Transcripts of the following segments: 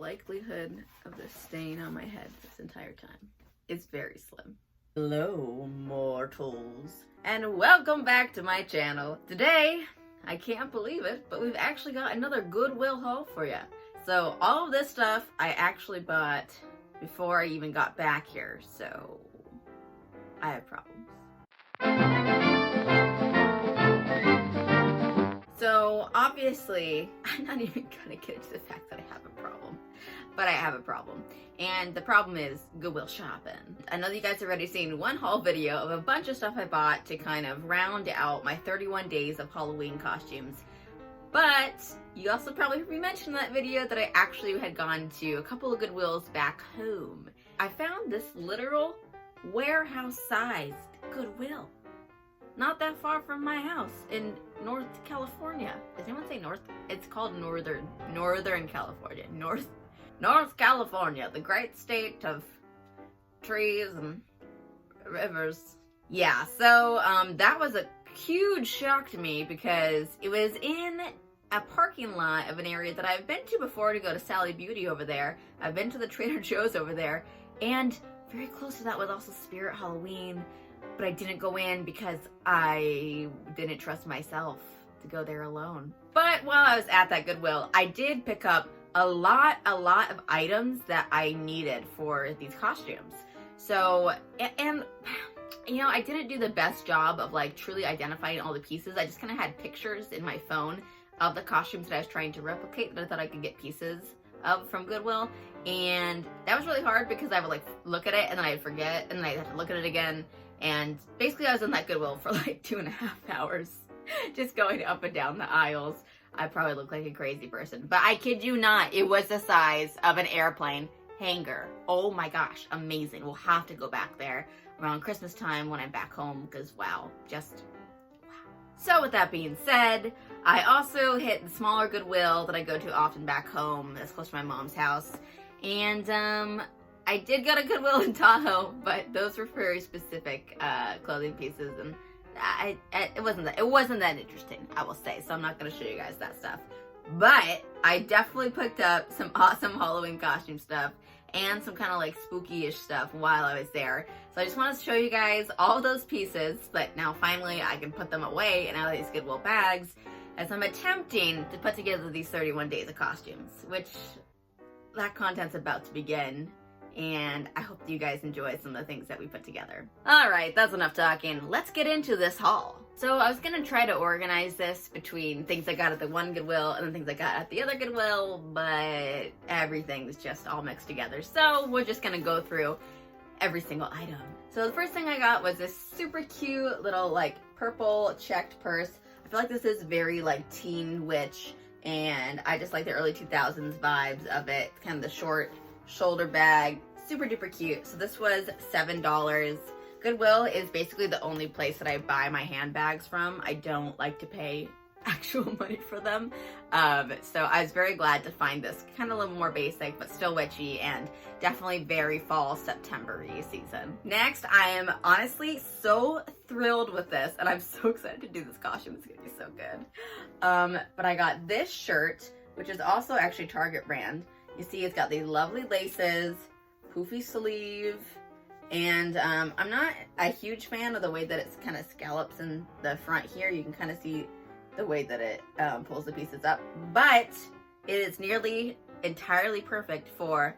likelihood of the stain on my head this entire time is very slim. Hello, mortals, and welcome back to my channel. Today, I can't believe it, but we've actually got another Goodwill haul for you. So all of this stuff I actually bought before I even got back here, so I have problems. So obviously, I'm not even gonna get into the fact that I have a problem, but I have a problem. And the problem is Goodwill shopping. I know that you guys have already seen one haul video of a bunch of stuff I bought to kind of round out my 31 days of Halloween costumes. But you also probably heard me mention in that video that I actually had gone to a couple of Goodwills back home. I found this literal warehouse-sized Goodwill. Not that far from my house in North California. Does anyone say North? It's called Northern California. North California, the great state of trees and rivers. Yeah, so that was a huge shock to me because it was in a parking lot of an area that I've been to before to go to Sally Beauty over there. I've been to the Trader Joe's over there, and very close to that was also Spirit Halloween. But I didn't go in because I didn't trust myself to go there alone. But while I was at that Goodwill, I did pick up a lot of items that I needed for these costumes. So, and you know, I didn't do the best job of like truly identifying all the pieces. I just kind of had pictures in my phone of the costumes that I was trying to replicate that I thought I could get pieces of from Goodwill. And that was really hard because I would like look at it and then I'd forget and then I'd have to look at it again. And basically I was in that Goodwill for like 2.5 hours, just going up and down the aisles. I probably look like a crazy person, but I kid you not, it was the size of an airplane hangar. Oh my gosh, amazing. We'll have to go back there around Christmas time when I'm back home because wow, just wow. So with that being said, I also hit the smaller Goodwill that I go to often back home that's close to my mom's house. And I did go to Goodwill in Tahoe, but those were very specific clothing pieces, and it wasn't that interesting, I will say. So I'm not going to show you guys that stuff. But I definitely picked up some awesome Halloween costume stuff and some kind of like spooky-ish stuff while I was there. So I just wanted to show you guys all those pieces, but now finally I can put them away in out of these Goodwill bags as I'm attempting to put together these 31 days of costumes, which that content's about to begin. And I hope you guys enjoy some of the things that we put together. Alright, that's enough talking. Let's get into this haul. So I was going to try to organize this between things I got at the one Goodwill and the things I got at the other Goodwill, but everything's just all mixed together. So we're just going to go through every single item. So the first thing I got was this super cute little like purple checked purse. I feel like this is very like teen witch, and I just like the early 2000s vibes of it. It's kind of the short shoulder bag, super duper cute. So this was $7. Goodwill is basically the only place that I buy my handbags from. I don't like to pay actual money for them. So I was very glad to find this kind of a little more basic, but still witchy and definitely very fall September-y season. Next, I am honestly so thrilled with this, and I'm so excited to do this costume. It's gonna be so good. But I got this shirt, which is also actually Target brand. You see it's got these lovely laces, poofy sleeve, and I'm not a huge fan of the way that it's kind of scallops in the front here. You can kind of see the way that it pulls the pieces up, but it is nearly entirely perfect for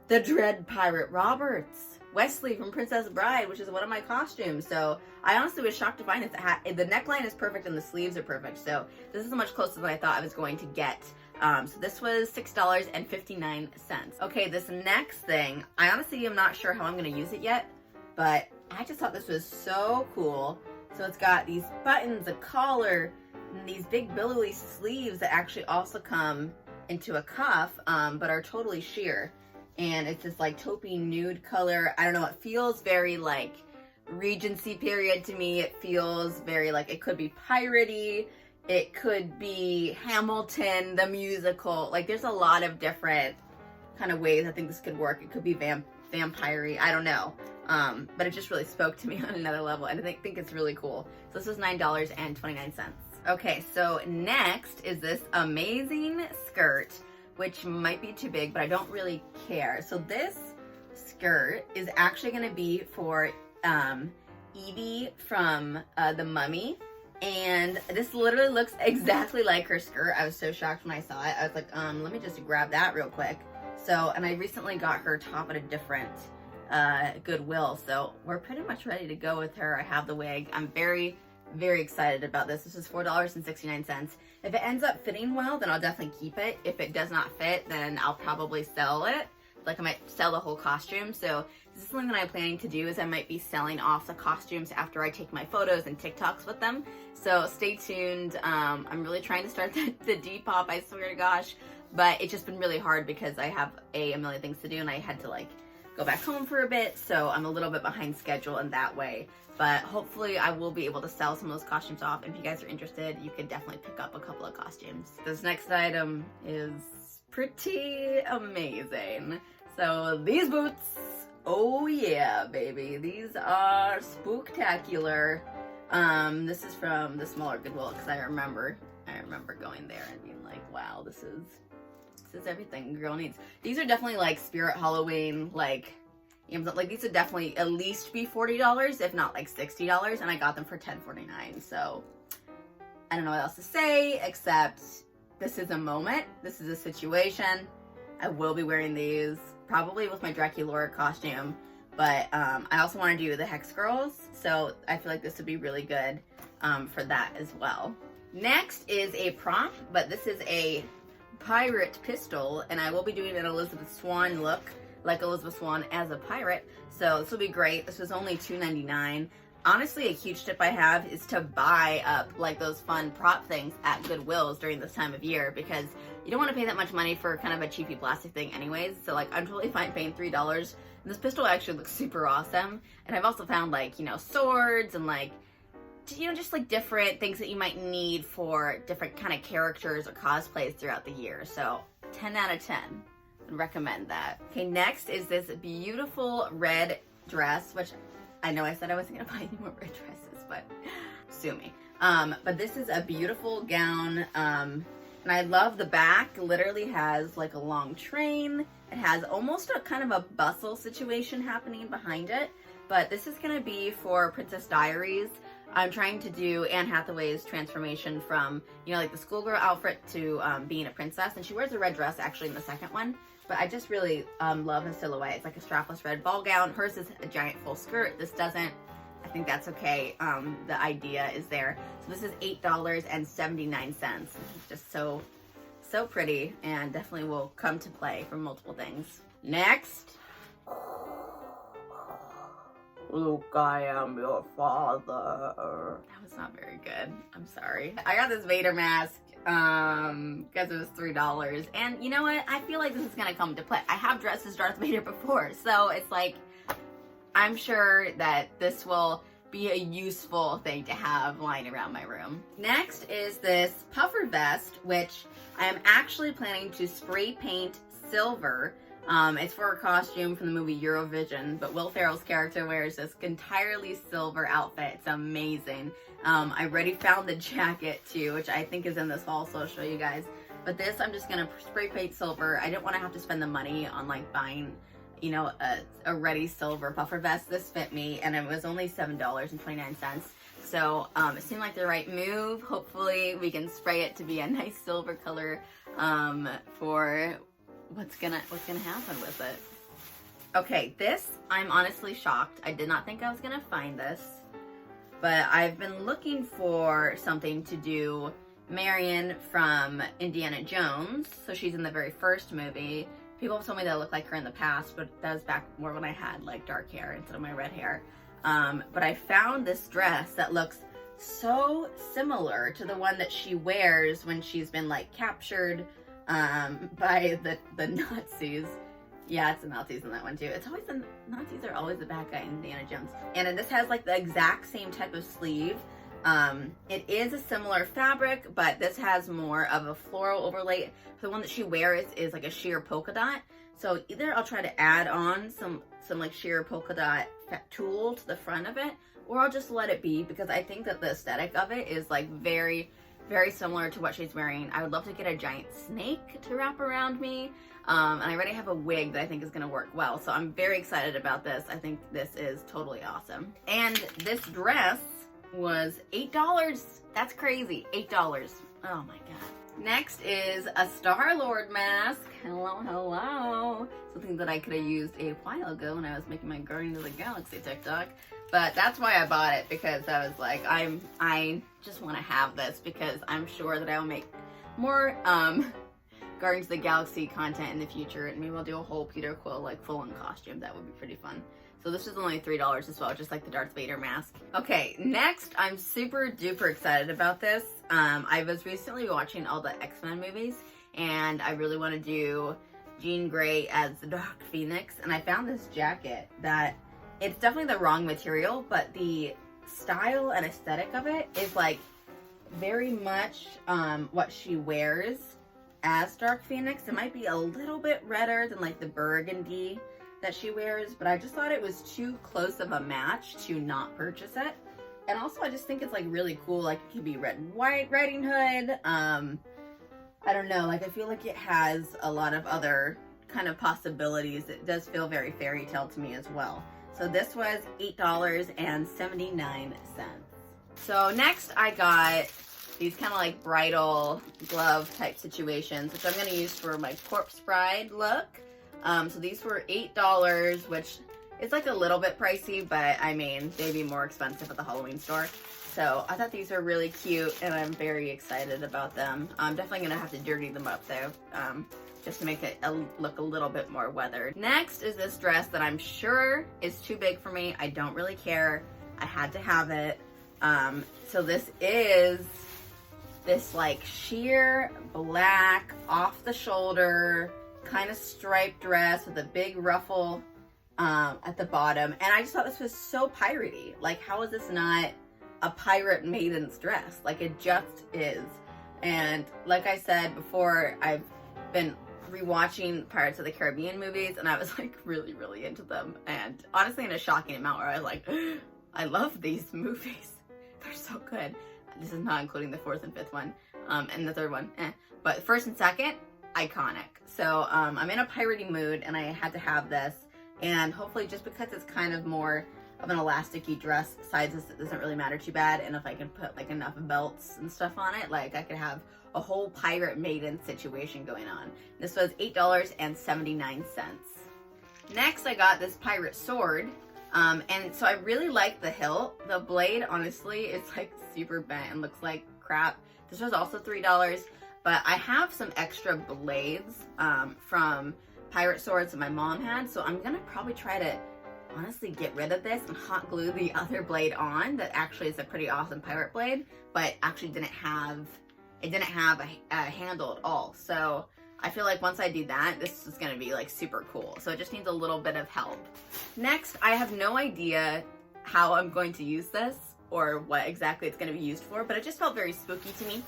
the Dread Pirate Roberts, Wesley from Princess Bride, which is one of my costumes. So I honestly was shocked to find it. The neckline is perfect and the sleeves are perfect. So this is much closer than I thought I was going to get. So this was $6.59. Okay, this next thing, I honestly am not sure how I'm going to use it yet, but I just thought this was so cool. So it's got these buttons, a collar, and these big billowy sleeves that actually also come into a cuff, but are totally sheer. And it's this like taupey nude color. I don't know, it feels very like Regency period to me. It feels very like it could be piratey. It could be Hamilton, the musical. Like there's a lot of different kind of ways I think this could work. It could be vampire-y, I don't know. But it just really spoke to me on another level, and I think it's really cool. So this was $9.29. Okay, so next is this amazing skirt which might be too big, but I don't really care. So this skirt is actually going to be for Evie from The Mummy. And this literally looks exactly like her skirt. I was so shocked when I saw it. I was like, let me just grab that real quick. So, and I recently got her top at a different Goodwill. So we're pretty much ready to go with her. I have the wig. I'm very, very excited about this. This is $4.69. If it ends up fitting well, then I'll definitely keep it. If it does not fit, then I'll probably sell it. Like I might sell the whole costume. So this is something that I'm planning to do, is I might be selling off the costumes after I take my photos and TikToks with them. So stay tuned. I'm really trying to start the Depop, I swear to gosh. But it's just been really hard because I have a million things to do, and I had to like go back home for a bit. So I'm a little bit behind schedule in that way. But hopefully I will be able to sell some of those costumes off. If you guys are interested, you could definitely pick up a couple of costumes. This next item is pretty amazing. So these boots, oh yeah, baby. These are spooktacular. This is from the smaller Goodwill, because I remember going there and being like, wow, this is everything a girl needs. These are definitely like Spirit Halloween, like these would definitely at least be $40, if not like $60, and I got them for $10.49. So I don't know what else to say except this is a moment. This is a situation. I will be wearing these probably with my Dracula costume, but I also want to do the Hex Girls, so I feel like this would be really good for that as well. Next is a prop, but this is a pirate pistol, and I will be doing an Elizabeth Swann look, like Elizabeth Swann as a pirate. So this will be great. This was only $2.99. Honestly, a huge tip I have is to buy up like those fun prop things at Goodwills during this time of year, because you don't want to pay that much money for kind of a cheapy plastic thing anyways. So like I'm totally fine paying $3. And this pistol actually looks super awesome. And I've also found like, you know, swords and like, you know, just like different things that you might need for different kind of characters or cosplays throughout the year. So 10 out of 10. I'd recommend that. Okay, next is this beautiful red dress, which I know I said I wasn't gonna buy any more red dresses, but sue me. But this is a beautiful gown, and I love the back. Literally has like a long train. It has almost a kind of a bustle situation happening behind it, but this is gonna be for Princess Diaries. I'm trying to do Anne Hathaway's transformation from, you know, like the schoolgirl outfit to being a princess, and she wears a red dress actually in the second one. But I just really love the silhouette. It's like a strapless red ball gown. Hers is a giant full skirt. This doesn't. I think that's okay. The idea is there. So this is $8.79. It's just so pretty, and definitely will come to play for multiple things. Next. Luke, I am your father. That was not very good. I'm sorry. I got this Vader mask because it was $3, and you know what, I feel like this is gonna come to play. I have dressed as Darth Vader before, so it's like I'm sure that this will be a useful thing to have lying around my room. Next is this puffer vest, which I am actually planning to spray paint silver. It's for a costume from the movie Eurovision, but Will Ferrell's character wears this entirely silver outfit. It's amazing. I already found the jacket too, which I think is in this haul, so I'll show you guys. But this, I'm just gonna spray paint silver. I didn't want to have to spend the money on like buying, you know, a ready silver puffer vest. This fit me, and it was only $7.29. So it seemed like the right move. Hopefully we can spray it to be a nice silver color for what's gonna happen with it. Okay, this, I'm honestly shocked. I did not think I was gonna find this, but I've been looking for something to do Marion from Indiana Jones. So she's in the very first movie. People have told me that I look like her in the past, but that was back more when I had like dark hair instead of my red hair. But I found this dress that looks so similar to the one that she wears when she's been like captured by the Nazis. Yeah, it's the Nazis in that one too. It's always the Nazis are always the bad guy in Indiana Jones. And then this has like the exact same type of sleeve. It is a similar fabric, but this has more of a floral overlay. The one that she wears is like a sheer polka dot. So either I'll try to add on some like sheer polka dot tulle to the front of it, or I'll just let it be, because I think that the aesthetic of it is like very, very similar to what she's wearing. I would love to get a giant snake to wrap around me. And I already have a wig that I think is gonna work well. So I'm very excited about this. I think this is totally awesome. And this dress was $8. That's crazy, $8. Oh my God. Next is a Star-Lord mask. Hello, hello. Something that I could have used a while ago when I was making my Guardians of the Galaxy TikTok. But that's why I bought it, because I was like, I just want to have this because I'm sure that I will make more Guardians of the Galaxy content in the future, and maybe I'll do a whole Peter Quill like full-on costume. That would be pretty fun. So this is only $3 as well, just like the Darth Vader mask. Okay, next, I'm super duper excited about this. I was recently watching all the X-Men movies, and I really want to do Jean Grey as the Dark Phoenix, and I found this jacket that it's definitely the wrong material, but the style and aesthetic of it is like very much what she wears as Dark Phoenix. It might be a little bit redder than like the burgundy that she wears, but I just thought it was too close of a match to not purchase it. And also I just think it's like really cool. Like it could be red and white Riding Hood. I don't know, like I feel like it has a lot of other kind possibilities. It does feel very fairy tale to me as well. So this was $8.79. So next I got these kind of like bridal glove type situations, which I'm going to use for my corpse bride look. So these were $8, which is like a little bit pricey, but I mean, they'd be more expensive at the Halloween store. So I thought these were really cute and I'm very excited about them. I'm definitely going to have to dirty them up though, just to make it look a little bit more weathered. Next is this dress that I'm sure is too big for me. I don't really care. I had to have it. So this is this like sheer black off the shoulder kind of striped dress with a big ruffle at the bottom. And I just thought this was so piratey. Like, how is this not a pirate maiden's dress? Like, it just is. And like I said before, I've been rewatching Pirates of the Caribbean movies and I was like really, really into them. And honestly, in a shocking amount where I was like, I love these movies. They're so good. This is not including the fourth and fifth one. And the third one, But first and second, iconic. So I'm in a piratey mood and I had to have this. And hopefully just because it's kind of more of an elasticy dress, sizes doesn't really matter too bad. And if I can put like enough belts and stuff on it, like I could have a whole pirate maiden situation going on. This was $8.79. Next, I got this pirate sword. And so I really like the hilt. The blade, honestly, it's like super bent and looks like crap. This was also $3, but I have some extra blades from pirate swords that my mom had. So I'm gonna probably try to honestly get rid of this and hot glue the other blade on. That actually is a pretty awesome pirate blade, but actually didn't have a handle at all. So I feel like once I do that, this is gonna be like super cool. So it just needs a little bit of help. Next, I have no idea how I'm going to use this or what exactly it's gonna be used for, but it just felt very spooky to me.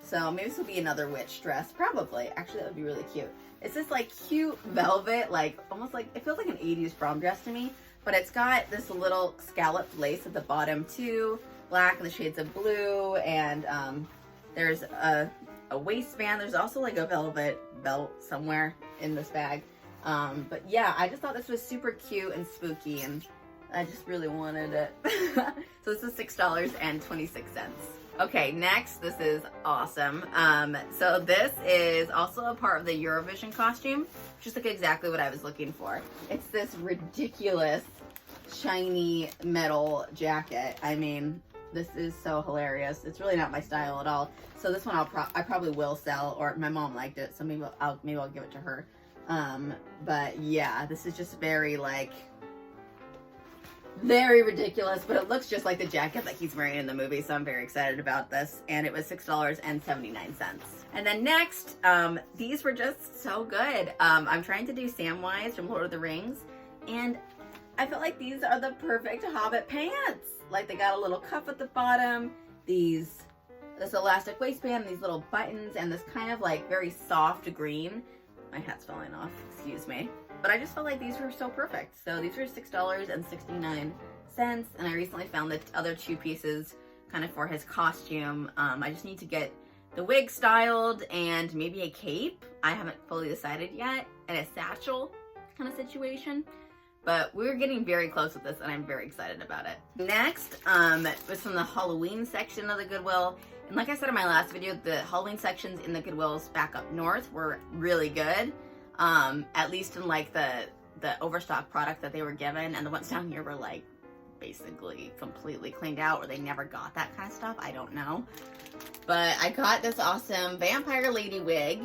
So maybe this will be another witch dress, probably. Actually, that would be really cute. It's this like cute velvet, like almost like, it feels like an 80s prom dress to me, but it's got this little scalloped lace at the bottom too, black and the shades of blue, and there's a waistband. There's also like a velvet belt somewhere in this bag. But yeah, I just thought this was super cute and spooky and I just really wanted it. So this is $6.26. Okay, next, this is awesome. So this is also a part of the Eurovision costume, which is like exactly what I was looking for. It's this ridiculous shiny metal jacket. I mean, this is so hilarious. It's really not my style at all. So this one I probably will sell, or my mom liked it, so maybe I'll give it to her. But yeah, this is just very like, very ridiculous, but it looks just like the jacket that he's wearing in the movie, so I'm very excited about this. And it was $6.79. And then next, these were just so good. I'm trying to do Samwise from Lord of the Rings, and I felt like these are the perfect Hobbit pants. Like they got a little cuff at the bottom, this elastic waistband, these little buttons, and this kind of like very soft green. My hat's falling off, excuse me. But I just felt like these were so perfect. So these were $6.69, and I recently found the other two pieces kind of for his costume. I just need to get the wig styled and maybe a cape. I haven't fully decided yet, and a satchel kind of situation. But we're getting very close with this, and I'm very excited about it. Next was from the Halloween section of the Goodwill. And like I said in my last video, the Halloween sections in the Goodwills back up north were really good. At least in like the overstock product that they were given, and the ones down here were like basically completely cleaned out, or they never got that kind of stuff. I don't know. But I got this awesome vampire lady wig,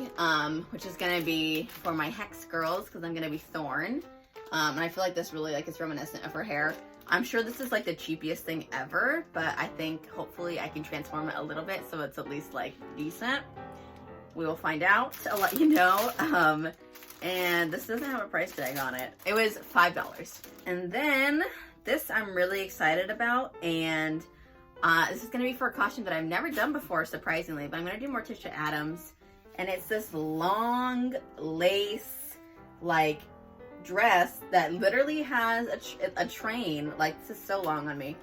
which is gonna be for my Hex girls, because I'm gonna be Thorn. And I feel like this really like is reminiscent of her hair. I'm sure this is like the cheapest thing ever, but I think hopefully I can transform it a little bit so it's at least like decent. We will find out. I'll let you know. And this doesn't have a price tag on it. It was $5. And then this I'm really excited about, and this is gonna be for a costume that I've never done before, surprisingly, but I'm gonna do Morticia Addams. And it's this long lace, like, dress that literally has a train. Like, this is so long on me.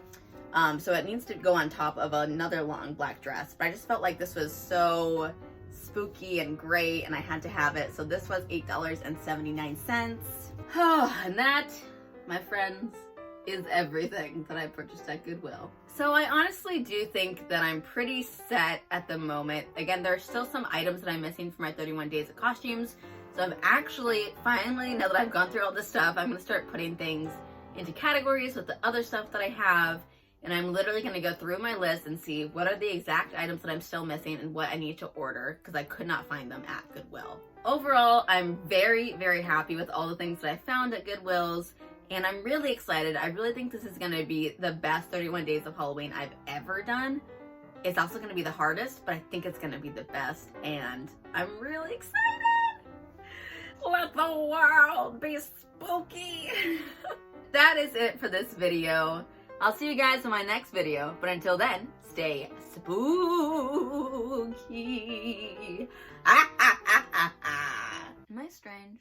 So it needs to go on top of another long black dress. But I just felt like this was so spooky and great, and I had to have it. So this was $8.79. Oh, and that, my friends, is everything that I purchased at Goodwill. So I honestly do think that I'm pretty set at the moment. Again, there are still some items that I'm missing for my 31 days of costumes. So I'm actually, finally, now that I've gone through all this stuff, I'm gonna start putting things into categories with the other stuff that I have. And I'm literally gonna go through my list and see what are the exact items that I'm still missing and what I need to order, because I could not find them at Goodwill. Overall, I'm very, very happy with all the things that I found at Goodwill's, and I'm really excited. I really think this is gonna be the best 31 days of Halloween I've ever done. It's also gonna be the hardest, but I think it's gonna be the best, and I'm really excited. Let the world be spooky. That is it for this video. I'll see you guys in my next video, but until then, stay spooky. Am I strange?